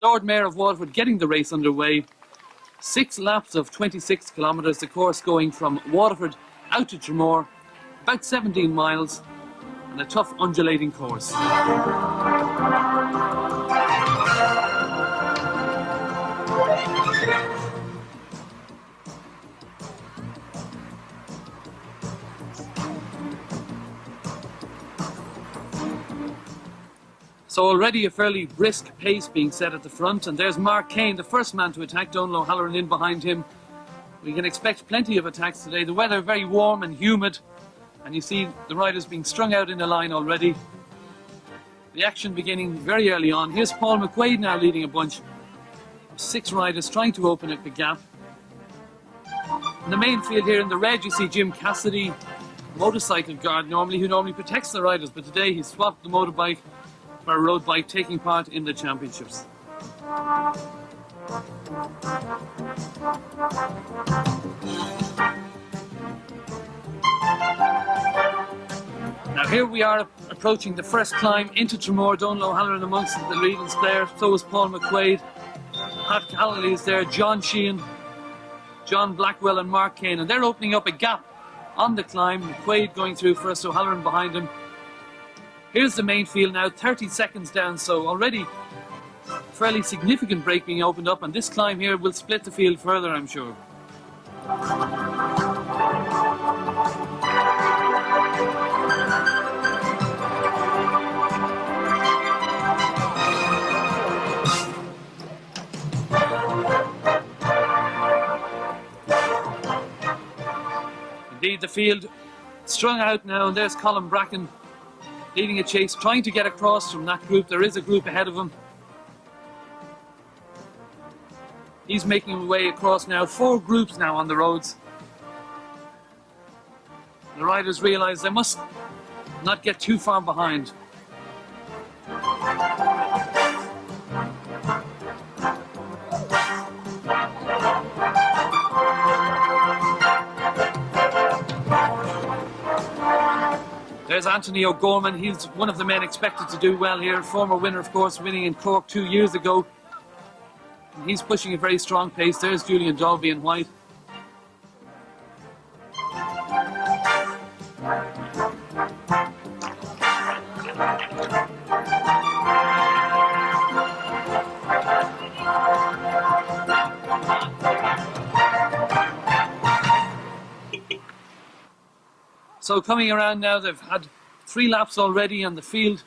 Lord Mayor of Waterford getting the race underway. 6 laps of 26 kilometres, the course going from Waterford out to Tremor, about 17 miles, and a tough undulating course. So already a fairly brisk pace being set at the front, and there's Mark Kane, the first man to attack. Donal O'Halloran in behind him. We can expect plenty of attacks today. The weather very warm and humid, and you see the riders being strung out in a line already. The action beginning very early on. Here's Paul McQuaid now leading a bunch of 6 riders trying to open up the gap. In the main field here in the red you see Jim Cassidy, motorcycle guard who normally protects the riders, but today he swapped the motorbike for a road bike, taking part in the championships. Now here we are approaching the first climb into Tremor. Donal O'Halloran amongst the leaders there, so is Paul McQuaid. Pat Calloway is there, John Sheehan, John Blackwell and Mark Kane, and they're opening up a gap on the climb. McQuaid going through first, O'Halloran behind him. Here's the main field now, 30 seconds down, so already a fairly significant break being opened up, and this climb here will split the field further, I'm sure. Indeed, the field strung out now, and there's Colin Bracken leading a chase, trying to get across from that group. There is a group ahead of him. He's making his way across now. 4 groups now on the roads. The riders realise they must not get too far behind. There's Anthony O'Gorman. He's one of the men expected to do well here. Former winner, of course, winning in Cork 2 years ago. And he's pushing a very strong pace. There's Julian Dolby in white. So coming around now, they've had 3 laps already on the field,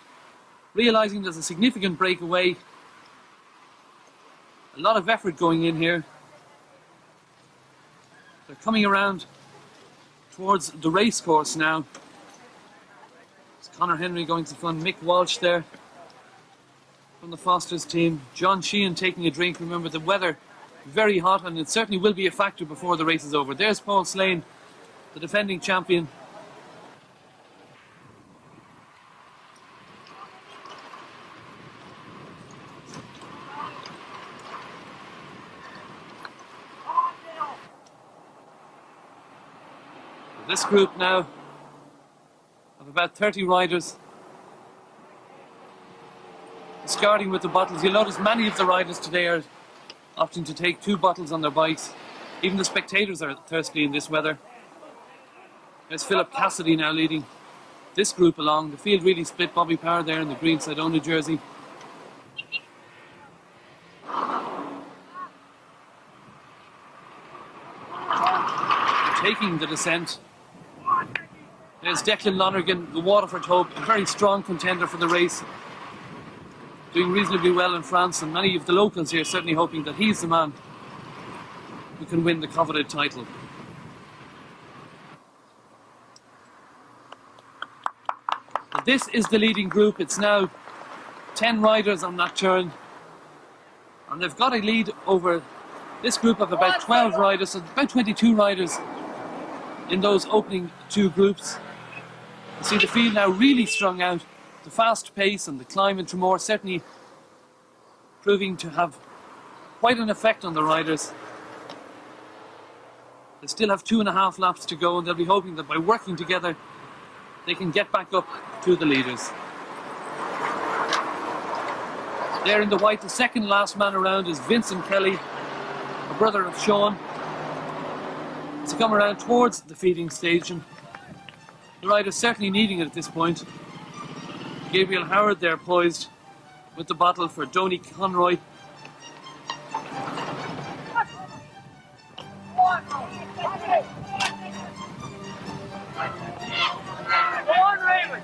realising there's a significant breakaway. A lot of effort going in here. They're coming around towards the race course now. It's Conor Henry going to the front, Mick Walsh there from the Foster's team. John Sheehan taking a drink. Remember, the weather very hot, and it certainly will be a factor before the race is over. There's Paul Slane, the defending champion. This group now of about 30 riders discarding with the bottles. You'll notice many of the riders today are opting to take 2 bottles on their bikes. Even the spectators are thirsty in this weather. There's Philip Cassidy now leading this group along. The field really split. Bobby Power there in the green Sedona jersey. Taking the descent. There's Declan Lonergan, the Waterford Hope, a very strong contender for the race. Doing reasonably well in France, and many of the locals here certainly hoping that he's the man who can win the coveted title. But this is the leading group. It's now 10 riders on that turn, and they've got a lead over this group of about 12 riders, so about 22 riders in those opening 2 groups. You see the field now really strung out. The fast pace and the climb in Tremor certainly proving to have quite an effect on the riders. They still have 2.5 laps to go, and they'll be hoping that by working together they can get back up to the leaders. There in the white, the second last man around is Vincent Kelly, a brother of Sean. To come around towards the feeding station. The rider's certainly needing it at this point. Gabriel Howard there poised with the bottle for Donny Conroy.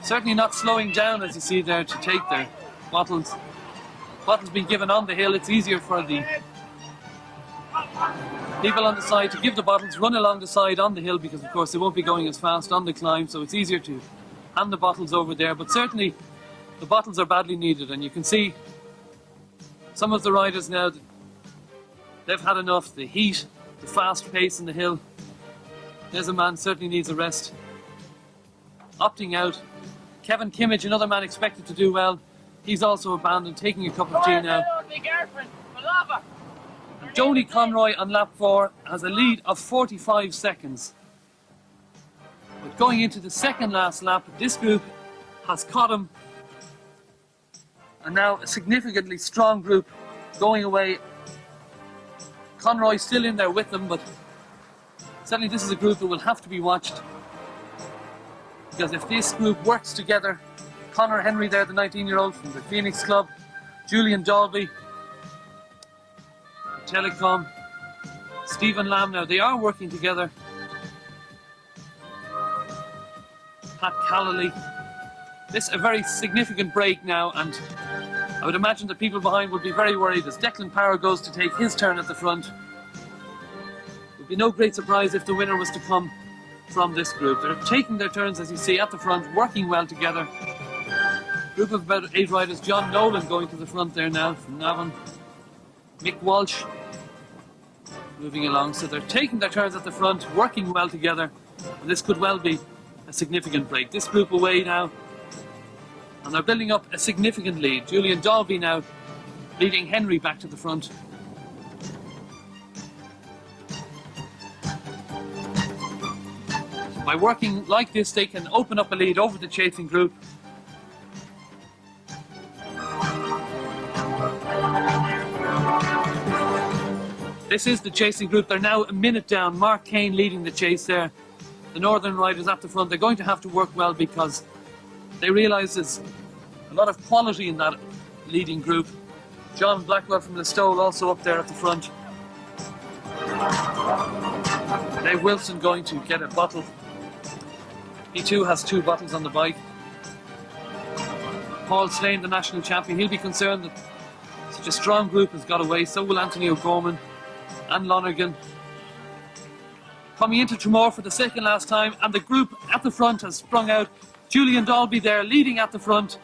Certainly not slowing down, as you see there, to take their bottles. Bottles being given on the hill. It's easier for the people on the side to give the bottles, run along the side on the hill, because of course they won't be going as fast on the climb, so it's easier to hand the bottles over there. But certainly the bottles are badly needed, and you can see some of the riders now, they've had enough. The heat, the fast pace in the hill. There's a man certainly needs a rest. Opting out. Kevin Kimmage, another man expected to do well. He's also abandoned, taking a cup of tea now. Donny Conroy on lap 4 has a lead of 45 seconds. But going into the second last lap, this group has caught him. And now a significantly strong group going away. Conroy still in there with them, but certainly this is a group that will have to be watched. Because if this group works together, Conor Henry there, the 19-year-old from the Phoenix Club, Julian Dalby, Telecom, Stephen Lamb now, they are working together. Pat Callally. This a very significant break now, and I would imagine the people behind would be very worried as Declan Power goes to take his turn at the front. It would be no great surprise if the winner was to come from this group. They're taking their turns, as you see, at the front, working well together. Group of about 8 riders. John Nolan going to the front there now from Navan. Mick Walsh moving along. So they're taking their turns at the front, working well together. And this could well be a significant break. This group away now. And they're building up a significant lead. Julian Dalby now leading Henry back to the front. By working like this, they can open up a lead over the chasing group. This is the chasing group. They're now a minute down. Mark Kane leading the chase there. The Northern riders at the front. They're going to have to work well because they realise there's a lot of quality in that leading group. John Blackwell from Listowel also up there at the front. Dave Wilson going to get a bottle. He too has 2 bottles on the bike. Paul Slane, the national champion, he'll be concerned that such a strong group has got away. So will Anthony O'Gorman and Lonergan. Coming into Tramore for the second last time, and the group at the front has sprung out. Julian Dalby there leading at the front.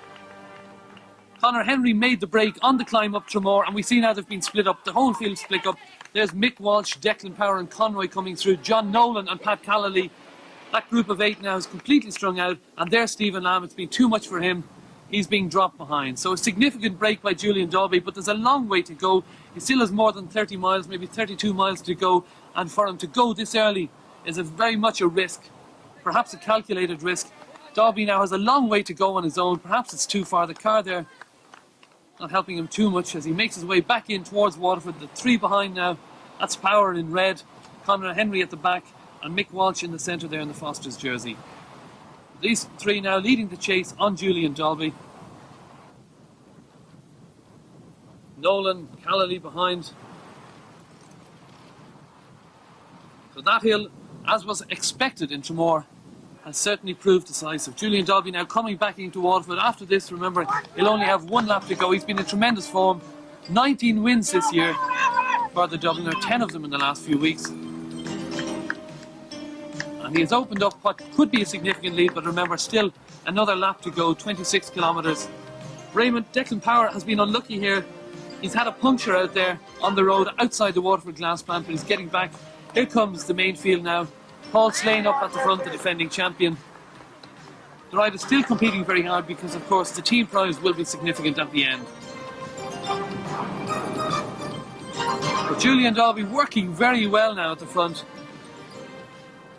Conor Henry made the break on the climb up Tramore, and we see now they've been split up. The whole field split up. There's Mick Walsh, Declan Power and Conroy coming through. John Nolan and Pat Callally. That group of 8 now is completely strung out, and there's Stephen Lamb. It's been too much for him. He's being dropped behind. So a significant break by Julian Dalby, but there's a long way to go. He still has more than 30 miles, maybe 32 miles to go, and for him to go this early is very much a risk, perhaps a calculated risk. Dalby now has a long way to go on his own. Perhaps it's too far. The car there not helping him too much as he makes his way back in towards Waterford. The 3 behind now, that's Power in red, Conor Henry at the back, and Mick Walsh in the centre there in the Foster's jersey. These 3 now leading the chase on Julian Dalby. Nolan, Callally behind. So that hill, as was expected in Tramore, has certainly proved decisive. Julian Dalby now coming back into Waterford. After this, remember, he'll only have 1 lap to go. He's been in tremendous form. 19 wins this year for the Dubliner, 10 of them in the last few weeks. And he has opened up what could be a significant lead, but remember, still another lap to go, 26 kilometres. Declan Power has been unlucky here. He's had a puncture out there on the road outside the Waterford glass plant, but he's getting back. Here comes the main field now. Paul Slane up at the front, the defending champion. The ride is still competing very hard because, of course, the team prize will be significant at the end. But Julian Dalby working very well now at the front.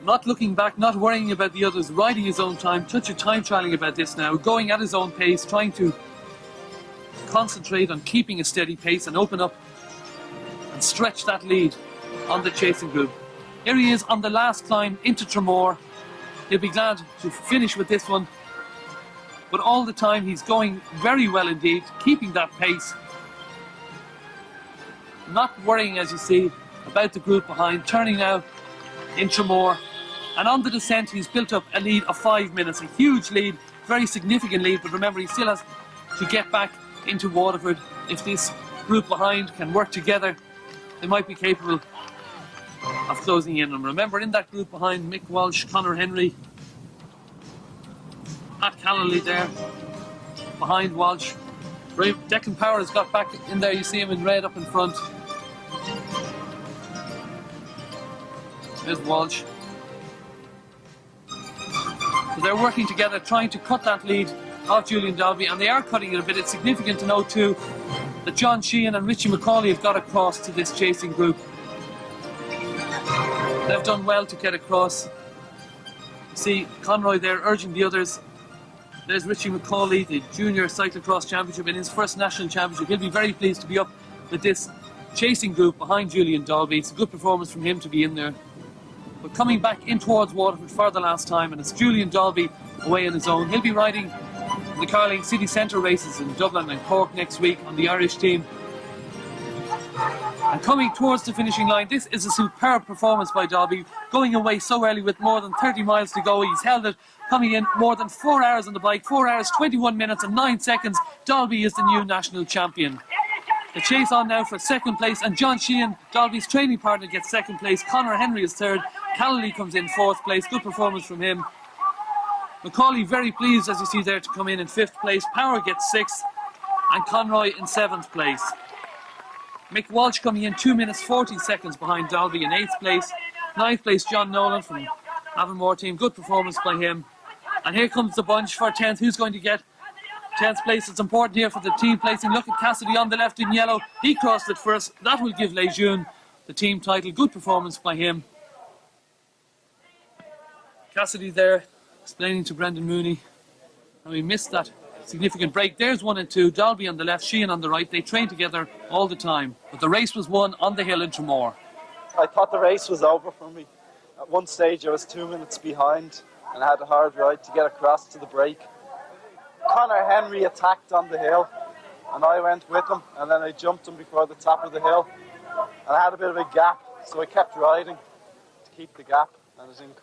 Not looking back, not worrying about the others, riding his own time, touch of time trialling about this now, going at his own pace, trying to concentrate on keeping a steady pace and open up and stretch that lead on the chasing group. Here he is on the last climb into Tremor. He'll be glad to finish with this one, but all the time he's going very well indeed, keeping that pace, not worrying, as you see, about the group behind, turning now in Tremor. And on the descent he's built up a lead of 5 minutes, a huge lead, very significant lead, but remember he still has to get back into Waterford. If this group behind can work together, they might be capable of closing in. And remember, in that group behind, Mick Walsh, Conor Henry, Pat Calloway there behind Walsh. Declan Power has got back in there, you see him in red up in front. There's Walsh. So they're working together, trying to cut that lead of Julian Dalby, and they are cutting it a bit. It's significant to note too that John Sheehan and Richie McCauley have got across to this chasing group. They've done well to get across. You see Conroy there urging the others. There's Richie McCauley, the Junior Cyclocross Championship in his first national championship. He'll be very pleased to be up with this chasing group behind Julian Dalby. It's a good performance from him to be in there. But coming back in towards Waterford for the last time, and it's Julian Dalby away on his own. He'll be riding the Carling City Centre races in Dublin and Cork next week on the Irish team. And coming towards the finishing line, this is a superb performance by Dalby, going away so early with more than 30 miles to go. He's held it, coming in more than 4 hours on the bike, 4 hours, 21 minutes and 9 seconds. Dalby is the new national champion. The chase on now for second place, and John Sheehan, Dalby's training partner, gets second place. Conor Henry is third. Calloway comes in fourth place. Good performance from him. McCauley very pleased, as you see there, to come in fifth place. Power gets sixth, and Conroy in seventh place. Mick Walsh coming in 2 minutes 40 seconds behind Dalby in 8th place. 9th place John Nolan from Avonmore team. Good performance by him. And here comes the bunch for 10th. Who's going to get 10th place? It's important here for the team placing. Look at Cassidy on the left in yellow. He crossed it first. That will give Lejeune the team title. Good performance by him. Cassidy there explaining to Brendan Mooney how he missed that significant break. There's 1 and 2, Dalby on the left, Sheehan on the right. They train together all the time, but the race was won on the hill in Tremor. I thought the race was over for me. At one stage I was 2 minutes behind and I had a hard ride to get across to the break. Conor Henry attacked on the hill and I went with him, and then I jumped him before the top of the hill and I had a bit of a gap, so I kept riding to keep the gap, and it increased.